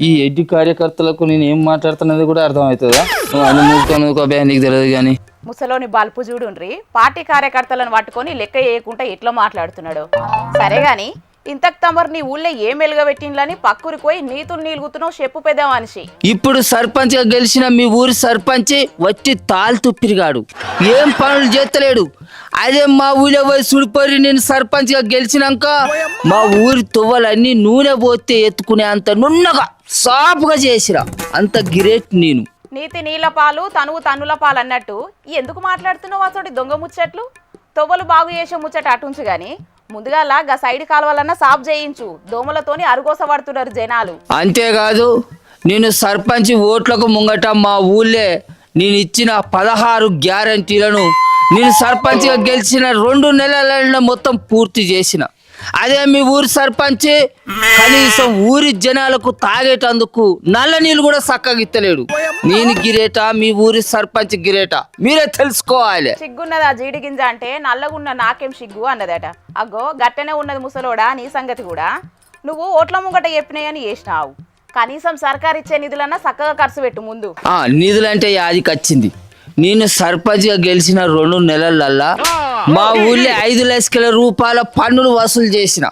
ఈ ఎడ్డి కార్యకర్తలకు నేను ఏం మాట్లాడుతున్నది కూడా అర్థమవుతుందా? నువ్వు అన్ని మూడుకొని నీకు తెలియదు కానీ ముసలోని బల్పు చూడుండ్రి పార్టీ కార్యకర్తలను పట్టుకొని లెక్క వేయకుండా ఎట్లా మాట్లాడుతున్నాడు. సరే గాని ఇంతకు తమరు నీ ఊళ్ళో ఏం వెలుగబెట్టిండ్లని పక్కూరికి పోయి నీతులు నీలుగుతున్నావు చెప్పు పెద్ద మనిషి. ఇప్పుడు సర్పంచ్ గా గెలిచిన మీ ఊరి సర్పంచ్ వచ్చి తాళ్ళు తుప్పిరిగాడు, ఏం పనులు చేస్తలేడు. అదే మా ఊళ్ళో పోయి సుడిపోయి నేను సర్పంచ్ గా గెలిచినాక మా ఊరి తువ్వలన్నీ నూనె పోతే ఎత్తుకునే అంత నున్నగా సాపుగా చేసిరా, అంత గిరేట్ నేను. నీతి నీళ్ళ పాలు తనువు తన్నుల పాలు అన్నట్టు ఎందుకు మాట్లాడుతున్నావు అసలు దొంగ ముచ్చట్లు? తొవ్వలు బాగు చేసే ముచ్చట అటుంచు గాని ముందుగా గా సైడ్ కాలువలన్నా సాఫ్ చేయించు. దోమలతోని అరుగోస పడుతున్నారు జనాలు. అంతేకాదు నేను సర్పంచ్ ఓట్లకు ముంగట మా ఊళ్ళే నేను ఇచ్చిన 16 గ్యారంటీలను నేను సర్పంచ్గా గెలిచిన 2 నెలల మొత్తం పూర్తి చేసిన. అదే మీ ఊరి సర్పంచ్ కనీసం ఊరి జనాలకు తాగేటందుకు నల్ల నీళ్ళు కూడా చక్కగా ఇత్తలేడు. నేను గిరేటా మీ ఊరి సర్పంచ్ గిరేటా మీరే తెలుసుకోవాలి. సిగ్గున్నదా జీడి గింజ అంటే నల్లగున్న నాకేం సిగ్గు అన్నదట. అగ్గో గట్టనే ఉన్నది ముసలోడా నీ సంగతి కూడా. నువ్వు ఓట్ల ముంగట చెప్పినాయని చేసినావు. కనీసం సర్కారు ఇచ్చే నిధులన్నా చక్కగా ఖర్చు పెట్టు ముందు. నిధులంటే యాదికి వచ్చింది. నేను సర్పంచ్గా గెలిచిన 2 నెలలల్లా మా ఊళ్ళో 5 లక్షల రూపాయల పన్నులు వసూలు చేసిన.